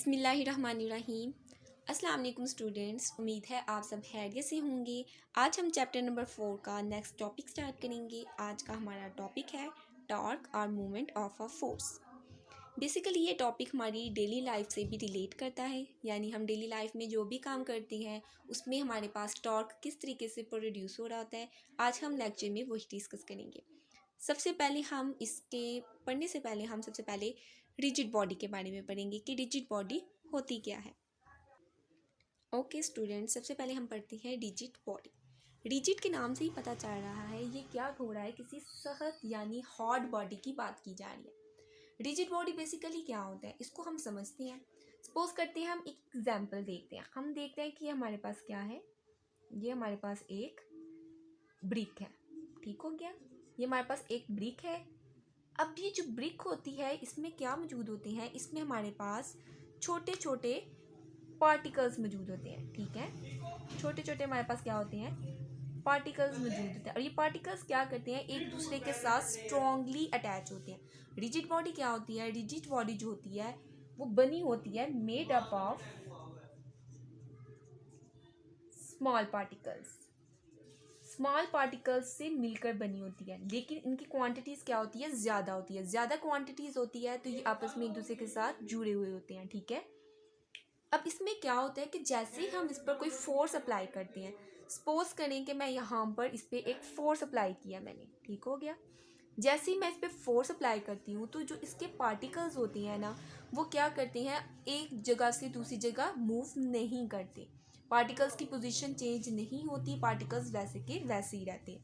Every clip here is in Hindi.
बिस्मिल्लाहिर्रहमानिर्रहीम। अस्सलाम वालेकुम स्टूडेंट्स, उम्मीद है आप सब खैरियत से होंगे। आज हम चैप्टर नंबर 4 का नेक्स्ट टॉपिक स्टार्ट करेंगे। आज का हमारा टॉपिक है टॉर्क और movement of a force. Basically ये टॉपिक हमारी डेली लाइफ से भी रिलेट करता है, यानी हम डेली लाइफ में जो भी काम करते हैं उसमें हमारे पास टॉर्क किस तरीके से प्रोड्यूस हो रहा होता है। आज हम लेक्चर में वही डिस्कस करेंगे। सबसे पहले हम इसके पढ़ने से पहले हम सबसे पहले रिजिड बॉडी के बारे में पढ़ेंगे कि रिजिड बॉडी होती क्या है। ओके स्टूडेंट, सबसे पहले हम पढ़ते हैं रिजिड बॉडी। रिजिड के नाम से ही पता चल रहा है ये क्या हो रहा है, किसी सख्त यानी हार्ड बॉडी की बात की जा रही है। रिजिड बॉडी बेसिकली क्या होता है इसको हम समझते हैं। सपोज करते हैं, हम एक एग्जाम्पल देखते हैं। हम देखते हैं कि हमारे पास क्या है, ये हमारे पास एक ब्रिक है। ठीक हो गया, ये हमारे पास एक ब्रिक है। अब ये जो ब्रिक होती है इसमें क्या मौजूद होते हैं, इसमें हमारे पास छोटे छोटे पार्टिकल्स मौजूद होते हैं। ठीक है, छोटे छोटे हमारे पास क्या होते हैं, पार्टिकल्स मौजूद होते हैं। और ये पार्टिकल्स क्या करते हैं, एक दूसरे के साथ स्ट्रॉन्गली अटैच होते हैं। रिजिड बॉडी क्या होती है, रिजिड बॉडी जो होती है वो बनी होती है made up of small particles. Small particles से मिलकर बनी होती है, लेकिन इनकी क्वांटिटीज़ क्या होती है, ज़्यादा होती है। ज़्यादा क्वांटिटीज़ होती है तो ये आपस में एक दूसरे के साथ जुड़े हुए होते हैं। ठीक है, अब इसमें क्या होता है कि जैसे ही हम इस पर कोई फोर्स अप्लाई करते हैं, सपोज करें कि मैं यहाँ पर इस पर एक फोर्स अप्लाई किया मैंने, ठीक हो गया। जैसे ही मैं इस पर फोर्स अप्लाई करती हूँ तो जो इसके पार्टिकल्स होते हैं ना, वो क्या करते हैं, एक जगह से दूसरी जगह मूव नहीं करते। पार्टिकल्स की पोजीशन चेंज नहीं होती, पार्टिकल्स वैसे के वैसे ही रहते हैं।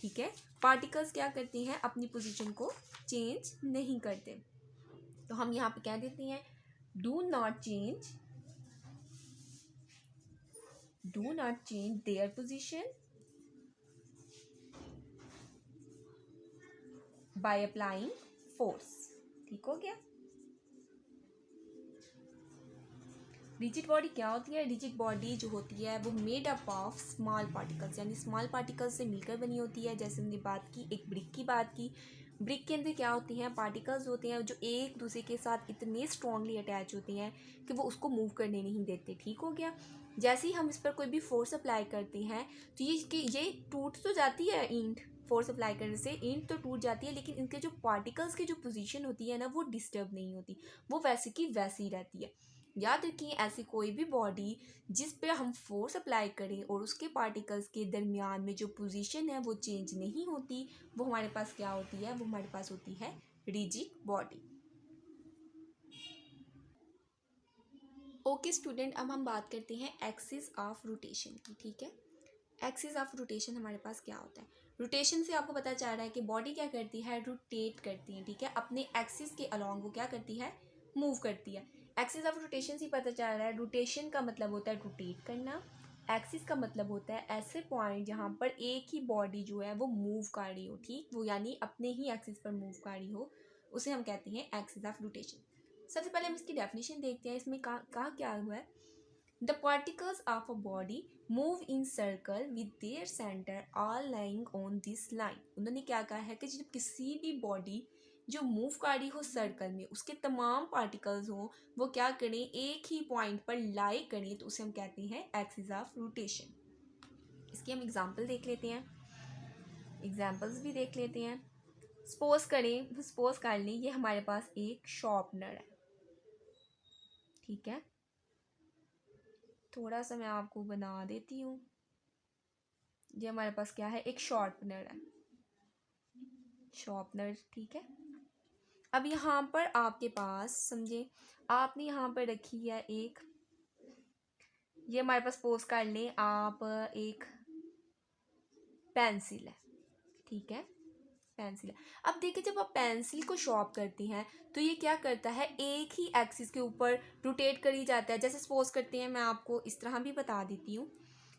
ठीक है, पार्टिकल्स क्या करते हैं, अपनी पोजीशन को चेंज नहीं करते। तो हम यहाँ पे क्या देते हैं, do not change their position by applying force. ठीक हो गया। रिजिड बॉडी क्या होती है, रिजिड बॉडी जो होती है वो made up of small particles, यानी स्मॉल पार्टिकल्स से मिलकर बनी होती है। जैसे हमने बात की, एक ब्रिक की बात की। ब्रिक के अंदर क्या होती हैं, पार्टिकल्स होते हैं जो एक दूसरे के साथ इतने स्ट्रांगली अटैच होते हैं कि वो उसको मूव करने नहीं देते। ठीक हो गया। जैसे ही हम इस पर कोई भी फोर्स अप्लाई करते हैं तो ये टूट तो जाती है, ईंट फोर्स अप्लाई करने से ईंट तो टूट जाती है, लेकिन इनके जो पार्टिकल्स की जो पोजीशन होती है ना, वो डिस्टर्ब नहीं होती, वो वैसे की वैसी ही रहती है। याद रखिए, ऐसी कोई भी बॉडी जिस पे हम फोर्स अप्लाई करें और उसके पार्टिकल्स के दरमियान में जो पोजीशन है वो चेंज नहीं होती, वो हमारे पास क्या होती है, वो हमारे पास होती है रिजिड बॉडी। ओके स्टूडेंट, अब हम बात करते हैं एक्सिस ऑफ रोटेशन की। ठीक है, एक्सिस ऑफ रोटेशन हमारे पास क्या होता है। रोटेशन से आपको पता चल रहा है कि बॉडी क्या करती है, रोटेट करती है। ठीक है, अपने एक्सिस के अलॉन्ग वो क्या करती है, मूव करती है। एक्सिस ऑफ रोटेशन से पता चल रहा है, रोटेशन का मतलब होता है रोटेट करना, एक्सिस का मतलब होता है ऐसे पॉइंट जहाँ पर एक ही बॉडी जो है वो मूव कर रही हो। ठीक, वो यानी अपने ही एक्सिस पर मूव कर रही हो, उसे हम कहते हैं एक्सिस ऑफ रोटेशन। सबसे पहले हम इसकी डेफिनेशन देखते हैं। इसमें कहा क्या हुआ है, the particles of a body move in circle with their centre all lying on this line. उन्होंने क्या कहा है कि जब किसी भी बॉडी जो मूव कर रही हो सर्कल में, उसके तमाम पार्टिकल्स हो वो क्या करें, एक ही पॉइंट पर लाई करें, तो उसे हम कहते हैं एक्सिस ऑफ रोटेशन। इसकी हम एग्जांपल देख लेते हैं, एग्जांपल्स भी देख लेते हैं। सपोज कर लें ये हमारे पास एक शार्पनर है। ठीक है, थोड़ा सा मैं आपको बना देती हूँ। ये हमारे पास क्या है, एक शार्पनर है, शार्पनर। ठीक है, अब यहाँ पर आपके पास समझे, आपने यहाँ पर रखी है एक, ये हमारे पास सपोज कर लें आप एक पेंसिल है। ठीक है, पेंसिल है। अब देखिए, जब आप पेंसिल को शॉर्प करती हैं तो ये क्या करता है, एक ही एक्सिस के ऊपर रोटेट करी जाता है। जैसे सपोज करते हैं, मैं आपको इस तरह भी बता देती हूँ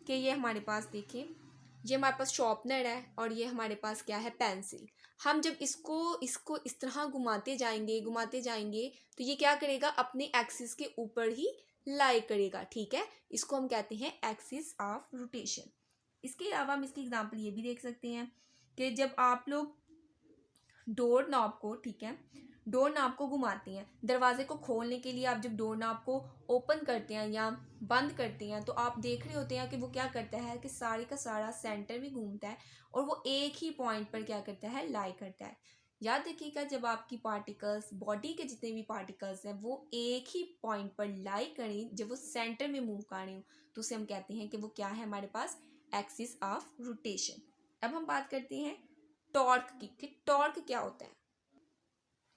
कि ये हमारे पास देखिए, ये हमारे पास शॉर्पनर है और ये हमारे पास क्या है, पेंसिल। हम जब इसको इस तरह घुमाते जाएंगे तो ये क्या करेगा, अपने एक्सिस के ऊपर ही लाई करेगा। ठीक है, इसको हम कहते हैं एक्सिस ऑफ रोटेशन। इसके अलावा हम इसकी एग्जांपल ये भी देख सकते हैं कि जब आप लोग डोर नॉब को, ठीक है, डोर नॉब को घुमाती हैं। दरवाजे को खोलने के लिए आप जब डोर नॉब को ओपन करते हैं या बंद करते हैं तो आप देख रहे होते हैं कि वो क्या करता है कि सारे का सारा सेंटर में घूमता है और वो एक ही पॉइंट पर क्या करता है, लाई करता है। याद रखिएगा, जब आपकी पार्टिकल्स, बॉडी के जितने भी पार्टिकल्स हैं, वो एक ही पॉइंट पर लाई करें, जब वो सेंटर में मूव कर रहे हो, तो उसे हम कहते हैं कि वो क्या है, हमारे पास एक्सिस ऑफ रोटेशन। अब हम बात करते हैं टॉर्क की कि टॉर्क क्या होता है।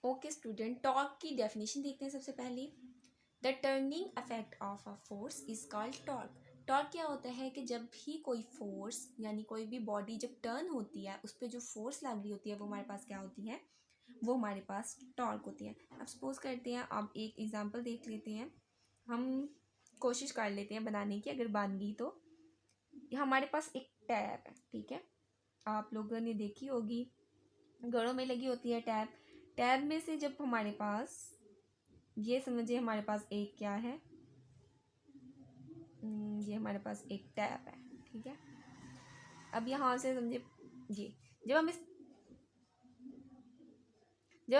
ओके स्टूडेंट, टॉर्क की डेफिनेशन देखते हैं सबसे पहले। The turning effect of a force is called torque. Torque क्या होता है कि जब भी कोई फोर्स यानी कोई भी बॉडी जब टर्न होती है, उस पर जो फोर्स लग रही होती है वो हमारे पास क्या होती है, वो हमारे पास टॉर्क होती है। अब सपोज करते हैं, अब एक एग्जांपल देख लेते हैं, हम कोशिश कर लेते हैं बनाने की, अगर बन गई तो। हमारे पास एक टैब है, ठीक है, आप लोगों ने देखी होगी, घरों में लगी होती है टैब। टैब में से जब हमारे पास, ये समझिए हमारे पास एक क्या है, ये हमारे पास एक टैब है, ठीक है। अब यहाँ से समझिए, ये जब हम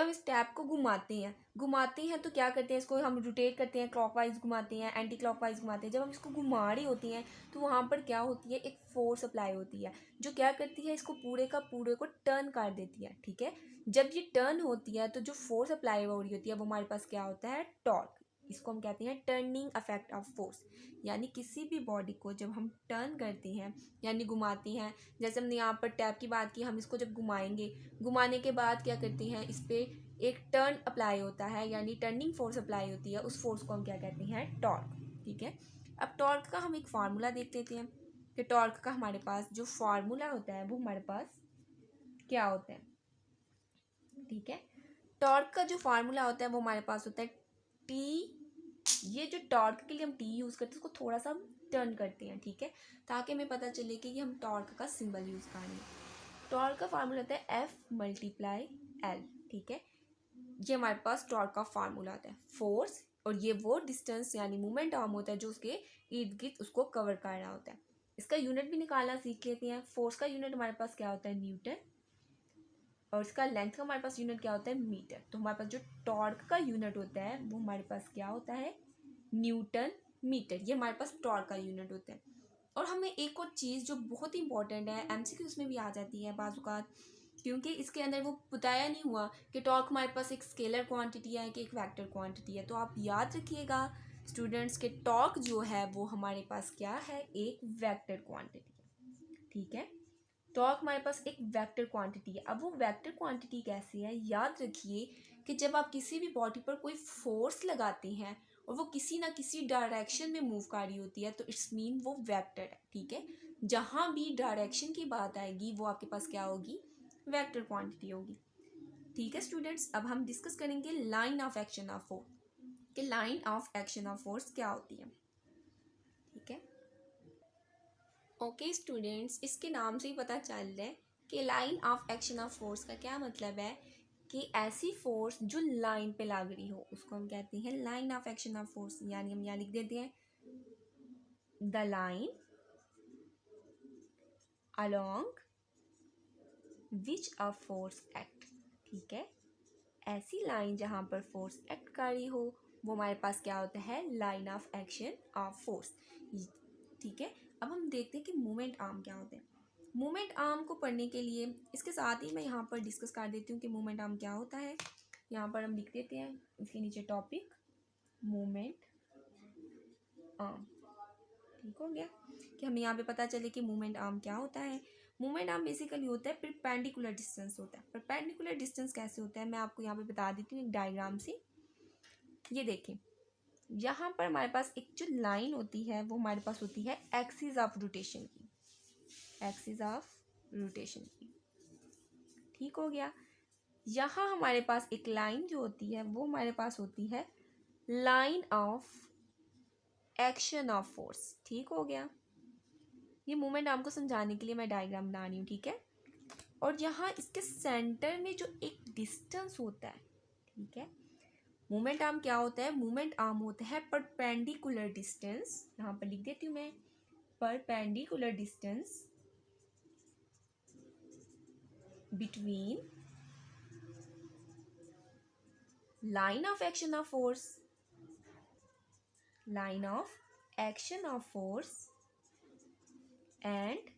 इस टैब को घुमाते हैं तो क्या करते हैं, इसको हम रोटेट करते हैं, क्लॉकवाइज घुमाते हैं, एंटी क्लॉकवाइज घुमाते हैं। जब हम इसको घुमा रही होती हैं तो वहाँ पर क्या होती है, एक फोर्स अप्लाई होती है जो क्या करती है, इसको पूरे का पूरे को टर्न कर देती है, ठीक है। जब ये टर्न होती है तो जो फोर्स अप्लाई हो रही होती है वो हमारे पास क्या होता है, टॉर्क। इसको हम कहते हैं टर्निंग इफेक्ट ऑफ फोर्स। यानी किसी भी बॉडी को जब हम टर्न करते हैं यानी घुमाते हैं, जैसे हमने यहाँ पर टैब की बात की, हम इसको जब घुमाएंगे, घुमाने के बाद क्या करते हैं, इस पर एक टर्न अप्लाई होता है यानी टर्निंग फोर्स अप्लाई होती है, उस फोर्स को हम क्या कहते हैं, टॉर्क, ठीक है। अब टॉर्क का हम एक फार्मूला देख लेते हैं कि टॉर्क का हमारे पास जो फार्मूला होता है वो हमारे पास क्या होता है, ठीक है। टॉर्क का जो फार्मूला होता है वो हमारे पास होता है टी। ये जो टॉर्क के लिए हम टी यूज़ करते हैं उसको थोड़ा सा हम टर्न करते हैं, ठीक है, ताकि हमें पता चले कि ये हम टॉर्क का सिंबल यूज़ कर रहे हैं। टॉर्क का फार्मूला होता है एफ मल्टीप्लाई एल, ठीक है। ये हमारे पास टॉर्क का फार्मूला आता है, फोर्स और ये वो डिस्टेंस यानी मूवमेंट आर्म होता है जो उसके इर्द गिर्द उसको कवर कर रहा होता है। इसका यूनिट भी निकालना सीख लेते हैं। फोर्स का यूनिट हमारे पास क्या होता है, न्यूटन, और इसका लेंथ का हमारे पास यूनिट क्या होता है, मीटर। तो हमारे पास जो टॉर्क का यूनिट होता है वो हमारे पास क्या होता है, न्यूटन मीटर। ये हमारे पास टॉर्क का यूनिट होता है। और हमें एक और चीज़ जो बहुत इंपॉर्टेंट है, एमसीक्यूज़ में भी आ जाती है बाज़, क्योंकि इसके अंदर वो बताया नहीं हुआ कि टॉर्क हमारे पास एक स्केलर क्वांटिटी है कि एक वेक्टर क्वांटिटी है। तो आप याद रखिएगा स्टूडेंट्स के टॉर्क जो है वो हमारे पास क्या है, एक वेक्टर क्वांटिटी है, ठीक है। टॉर्क हमारे पास एक वेक्टर क्वांटिटी है। अब वो वेक्टर क्वांटिटी कैसी है, याद रखिए कि जब आप किसी भी बॉडी पर कोई फोर्स लगाते हैं और वो किसी ना किसी डायरेक्शन में मूव कर रही होती है तो इट्स मीन वो वेक्टर है, ठीक है। जहाँ भी डायरेक्शन की बात आएगी वो आपके पास क्या होगी, वेक्टर क्वांटिटी होगी, ठीक है स्टूडेंट्स। अब हम डिस्कस करेंगे line of action of force कि line of action of force क्या होती है, ठीक है। ओके स्टूडेंट्स, इसके नाम से ही पता चल रहा है कि line of action of force का क्या मतलब है कि ऐसी फोर्स जो लाइन पे लग रही हो उसको हम कहते हैं line of action of force. यानी हम यहाँ लिख देते हैं the line along which a force act, ठीक है। ऐसी लाइन जहाँ पर फोर्स एक्ट कर रही हो वो हमारे पास क्या होता है, line of action of force, ठीक है। अब हम देखते हैं कि मूवमेंट आर्म क्या होते हैं। मूवमेंट आर्म को पढ़ने के लिए इसके साथ ही मैं यहाँ पर डिस्कस कर देती हूँ कि मूवमेंट आर्म क्या होता है। यहाँ पर हम लिख देते हैं इसके नीचे टॉपिक मूवमेंट आर्म, ठीक हो गया, कि हमें यहाँ पे पता चले कि मूवमेंट आर्म क्या होता है। मूवमेंट आर्म बेसिकली होता है परपेंडिकुलर डिस्टेंस होता है। परपेंडिकुलर डिस्टेंस कैसे होता है मैं आपको यहाँ पे बता देती हूँ एक डायग्राम से। ये देखें, यहाँ पर हमारे पास एक जो लाइन होती है वो हमारे पास होती है एक्सिस ऑफ रोटेशन की, एक्सिस ऑफ रोटेशन की, ठीक हो गया। यहाँ हमारे पास एक लाइन जो होती है वो हमारे पास होती है line of action of force, ठीक हो गया। ये मूवमेंट आपको समझाने के लिए मैं डायग्राम बना रही हूँ, ठीक है। और यहाँ इसके सेंटर में जो एक डिस्टेंस होता है, ठीक है। मूवमेंट आर्म क्या होता है, मूवमेंट आर्म होता है परपेंडिकुलर डिस्टेंस, यहाँ पर लिख देती हूँ मैं perpendicular distance between line of action of force, line of action of force and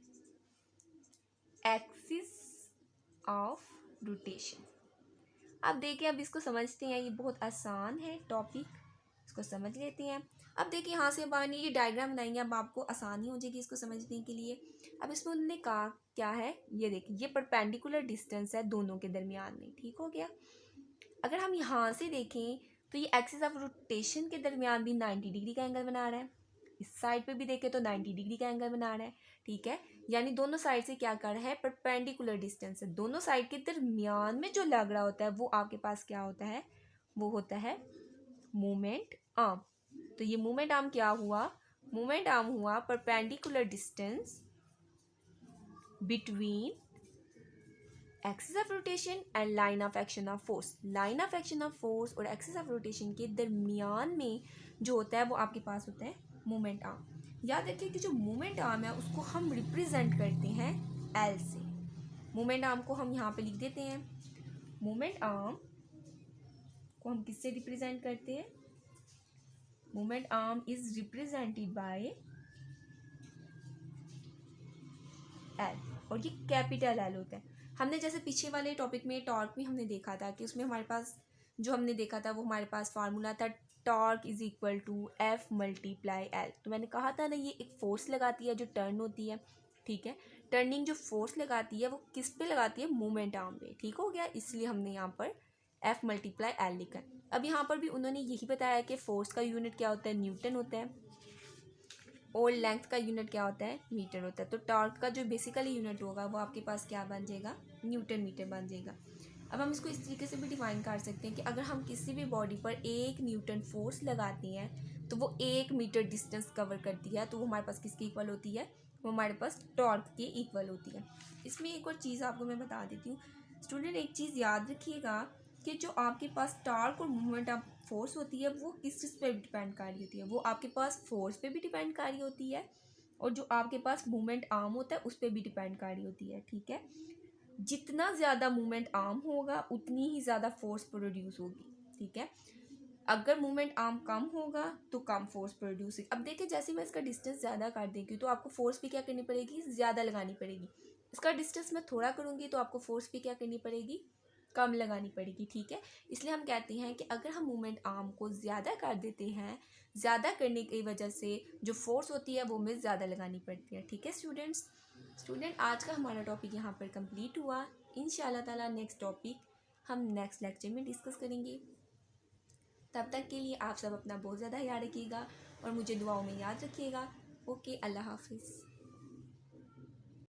axis of rotation. अब देखिए, अब इसको समझते हैं, ये बहुत आसान है टॉपिक, इसको समझ लेते हैं। अब देखिए यहाँ से बानी ये डायग्राम बनाएंगे, अब आपको आसानी हो जाएगी इसको समझने के लिए। अब इसमें उन्होंने कहा क्या है, ये देखिए ये परपेंडिकुलर डिस्टेंस है दोनों के दरमियान में, ठीक हो गया। अगर हम यहाँ से देखें तो ये एक्सिस ऑफ रोटेशन के दरमियान भी 90 डिग्री का एंगल बना रहा है, इस साइड पे भी देखें तो 90 डिग्री का एंगल बना रहा है, ठीक है। यानी दोनों साइड से क्या कर रहा है, परपेंडिकुलर डिस्टेंस है, दोनों साइड के दरमियान में जो लग रहा होता है वो आपके पास क्या होता है, वो होता है मोमेंट आर्म। तो ये मोमेंट आर्म क्या हुआ, मोमेंट आर्म हुआ perpendicular distance between axis of rotation and line of action of force. Line of action of force और एक्सिस ऑफ रोटेशन के दरमियान में जो होता है वो आपके पास होता है मोमेंट आर्म। याद रखिए कि जो मोमेंट आर्म है उसको हम रिप्रेजेंट करते हैं एल से। मोमेंट आर्म को हम यहाँ पे लिख देते हैं, मोमेंट आर्म को हम किससे रिप्रेजेंट करते हैं, moment arm is represented by L, और ये कैपिटल एल होता है। हमने जैसे पीछे वाले टॉपिक में टॉर्क में हमने देखा था कि उसमें हमारे पास जो हमने देखा था वो हमारे पास फार्मूला था torque is equal to F multiply L. तो मैंने कहा था ना ये एक फोर्स लगाती है जो टर्न होती है, ठीक है। टर्निंग जो फोर्स लगाती है वो किस पे लगाती है, मोमेंट आर्म पे, ठीक हो गया। इसलिए हमने यहाँ पर एफ मल्टीप्लाई एल लिखा है। अब यहाँ पर भी उन्होंने यही बताया कि फोर्स का यूनिट क्या होता है, न्यूटन होता है, और लेंथ का यूनिट क्या होता है, मीटर होता है। तो टॉर्क का जो बेसिकली यूनिट होगा वो आपके पास क्या बन जाएगा, न्यूटन मीटर बन जाएगा। अब हम इसको इस तरीके से भी डिफाइन कर सकते हैं कि अगर हम किसी भी बॉडी पर 1 न्यूटन फोर्स लगाते हैं तो वो 1 मीटर डिस्टेंस कवर करती है, तो वो हमारे पास किसके इक्वल होती है, वो हमारे पास टॉर्क के इक्वल होती है। इसमें एक और चीज़ आपको मैं बता देती हूँ स्टूडेंट, एक चीज़ याद रखिएगा कि जो आपके पास टॉर्क और मूवमेंट ऑफ फोर्स होती है वो किस चीज़ पे डिपेंड कर रही होती है, वो आपके पास फोर्स पे भी डिपेंड कर रही होती है, और जो आपके पास मूवमेंट आर्म होता है उस पर भी डिपेंड कर रही होती है, ठीक है। जितना ज़्यादा मूवमेंट आर्म होगा उतनी ही ज़्यादा फोर्स प्रोड्यूस होगी, ठीक है। अगर मूवमेंट आर्म कम होगा तो कम फोर्स प्रोड्यूस होगी। अब देखिए जैसे मैं इसका डिस्टेंस ज़्यादा कर देंगी तो आपको फोर्स भी क्या करनी पड़ेगी, ज़्यादा लगानी पड़ेगी। इसका डिस्टेंस मैं थोड़ा करूँगी तो आपको फोर्स भी क्या करनी पड़ेगी, कम लगानी पड़ेगी, ठीक है। इसलिए हम कहते हैं कि अगर हम मूवमेंट आर्म को ज़्यादा कर देते हैं, ज़्यादा करने की वजह से जो फोर्स होती है वो हमें ज़्यादा लगानी पड़ती है, ठीक है स्टूडेंट आज का हमारा टॉपिक यहाँ पर कंप्लीट हुआ। इंशाल्लाह ताला नेक्स्ट टॉपिक हम नेक्स्ट लेक्चर में डिस्कस करेंगे। तब तक के लिए आप सब अपना बहुत ज़्यादा ख्याल रखिएगा और मुझे दुआओं में याद रखिएगा। ओके, अल्लाह हाफिज़।